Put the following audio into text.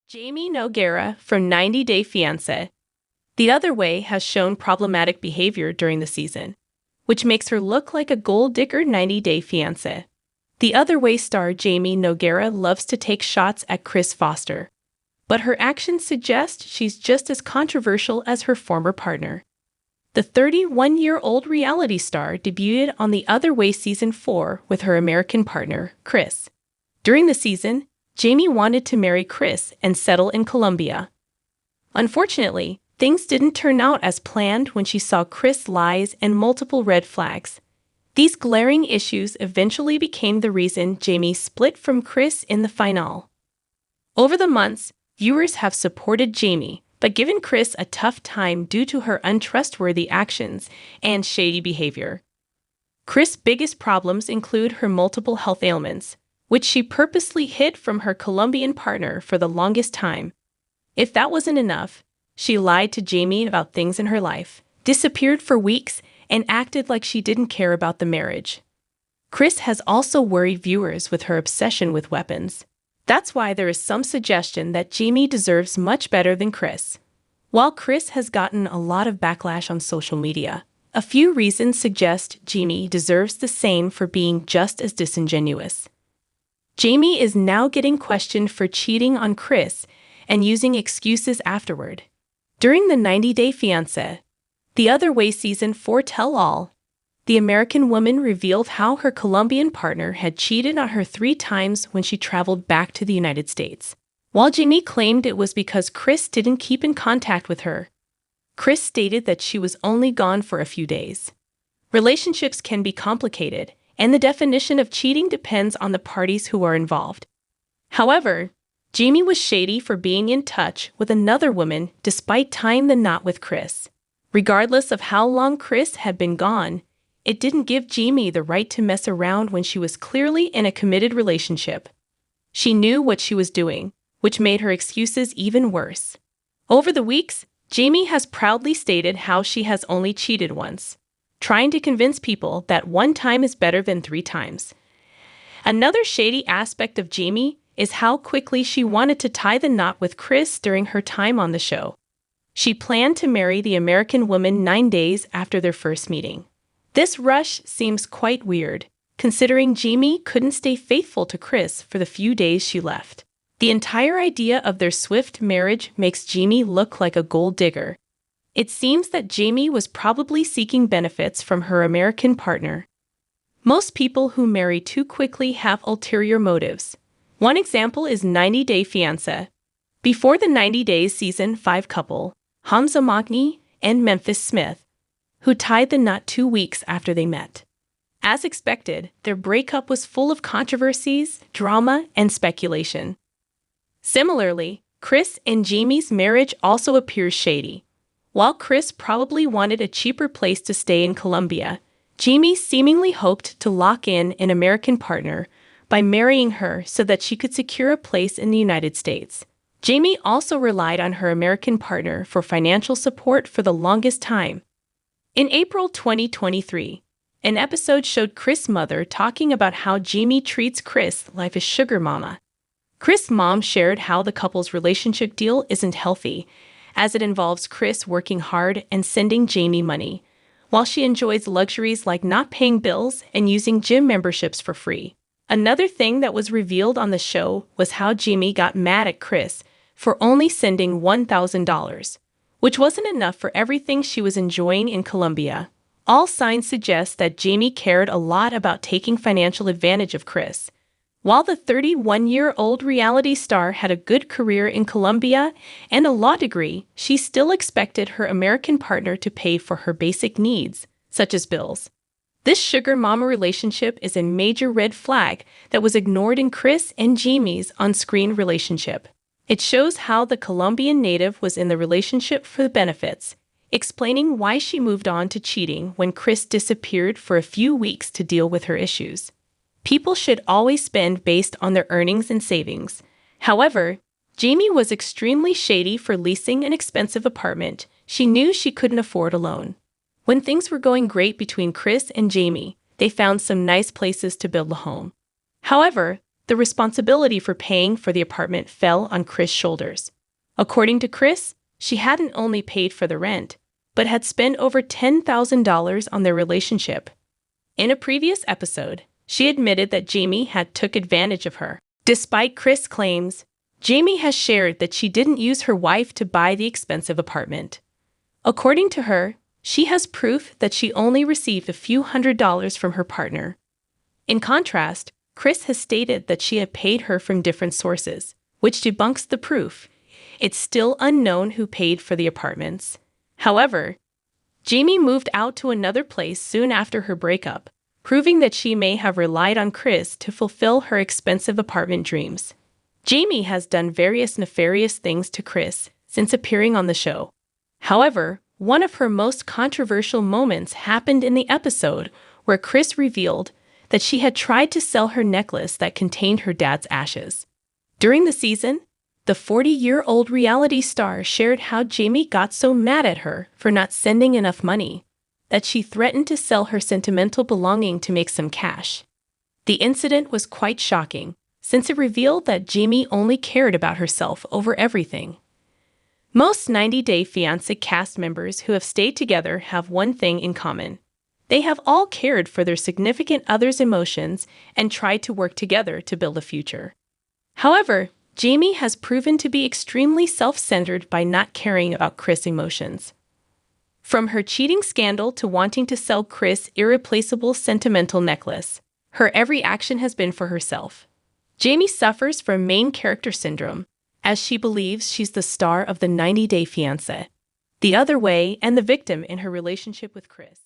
Jeymi Noguera from 90 Day Fiancé. The Other Way has shown problematic behavior during the season, which makes her look like a gold digger 90 Day Fiancé. The Other Way star Jeymi Noguera loves to take shots at Kris Foster, but her actions suggest she's just as controversial as her former partner. The 31-year-old reality star debuted on The Other Way Season 4 with her American partner, Kris. During the season, Jeymi wanted to marry Kris and settle in Colombia. Unfortunately, things didn't turn out as planned when she saw Kris' lies and multiple red flags. These glaring issues eventually became the reason Jeymi split from Kris in the finale. Over the months, viewers have supported Jeymi, but given Kris a tough time due to her untrustworthy actions and shady behavior. Kris' biggest problems include her multiple health ailments, which she purposely hid from her Colombian partner for the longest time. If that wasn't enough, she lied to Jeymi about things in her life, disappeared for weeks, and acted like she didn't care about the marriage. Kris has also worried viewers with her obsession with weapons. That's why there is some suggestion that Jeymi deserves much better than Kris. While Kris has gotten a lot of backlash on social media, a few reasons suggest Jeymi deserves the same for being just as disingenuous. Jeymi is now getting questioned for cheating on Kris and using excuses afterward. During the 90 Day Fiancé, The Other Way Season 4 tell-all, the American woman revealed how her Colombian partner had cheated on her 3 times when she traveled back to the United States. While Jeymi claimed it was because Kris didn't keep in contact with her, Kris stated that she was only gone for a few days. Relationships can be complicated, and the definition of cheating depends on the parties who are involved. However, Jeymi was shady for being in touch with another woman despite tying the knot with Kris. Regardless of how long Kris had been gone, it didn't give Jeymi the right to mess around when she was clearly in a committed relationship. She knew what she was doing, which made her excuses even worse. Over the weeks, Jeymi has proudly stated how she has only cheated once, trying to convince people that 1 time is better than 3 times. Another shady aspect of Jeymi is how quickly she wanted to tie the knot with Kris during her time on the show. She planned to marry the American woman 9 days after their first meeting. This rush seems quite weird, considering Jeymi couldn't stay faithful to Kris for the few days she left. The entire idea of their swift marriage makes Jeymi look like a gold digger. It seems that Jeymi was probably seeking benefits from her American partner. Most people who marry too quickly have ulterior motives. One example is 90 Day Fiancé. Before the 90 Days Season 5 couple, Hamza Magni and Memphis Smith, who tied the knot 2 weeks after they met. As expected, their breakup was full of controversies, drama, and speculation. Similarly, Kris and Jeymi's marriage also appears shady. While Kris probably wanted a cheaper place to stay in Colombia, Jeymi seemingly hoped to lock in an American partner by marrying her so that she could secure a place in the United States. Jeymi also relied on her American partner for financial support for the longest time. In April 2023, an episode showed Kris' mother talking about how Jeymi treats Kris like a sugar mama. Kris' mom shared how the couple's relationship deal isn't healthy, as it involves Kris working hard and sending Jeymi money, while she enjoys luxuries like not paying bills and using gym memberships for free. Another thing that was revealed on the show was how Jeymi got mad at Kris for only sending $1,000, which wasn't enough for everything she was enjoying in Colombia. All signs suggest that Jeymi cared a lot about taking financial advantage of Kris. While the 31-year-old reality star had a good career in Colombia and a law degree, she still expected her American partner to pay for her basic needs, such as bills. This sugar mama relationship is a major red flag that was ignored in Kris and Jeymi's on-screen relationship. It shows how the Colombian native was in the relationship for the benefits, explaining why she moved on to cheating when Kris disappeared for a few weeks to deal with her issues. People should always spend based on their earnings and savings. However, Jeymi was extremely shady for leasing an expensive apartment she knew she couldn't afford alone. When things were going great between Kris and Jeymi, they found some nice places to build a home. However, the responsibility for paying for the apartment fell on Kris' shoulders. According to Kris, she hadn't only paid for the rent, but had spent over $10,000 on their relationship. In a previous episode, she admitted that Jeymi had took advantage of her. Despite Kris' claims, Jeymi has shared that she didn't use her wife to buy the expensive apartment. According to her, she has proof that she only received a few $100s from her partner. In contrast, Kris has stated that she had paid her from different sources, which debunks the proof. It's still unknown who paid for the apartments. However, Jeymi moved out to another place soon after her breakup, proving that she may have relied on Kris to fulfill her expensive apartment dreams. Jeymi has done various nefarious things to Kris since appearing on the show. However, one of her most controversial moments happened in the episode where Kris revealed that she had tried to sell her necklace that contained her dad's ashes. During the season, the 40-year-old reality star shared how Jeymi got so mad at her for not sending enough money that she threatened to sell her sentimental belonging to make some cash. The incident was quite shocking, since it revealed that Jeymi only cared about herself over everything. Most 90 Day Fiancé cast members who have stayed together have one thing in common. They have all cared for their significant other's emotions and tried to work together to build a future. However, Jeymi has proven to be extremely self-centered by not caring about Kris' emotions. From her cheating scandal to wanting to sell Kris' irreplaceable sentimental necklace, her every action has been for herself. Jeymi suffers from main character syndrome, as she believes she's the star of the 90 Day Fiancé, the other way, and the victim in her relationship with Kris.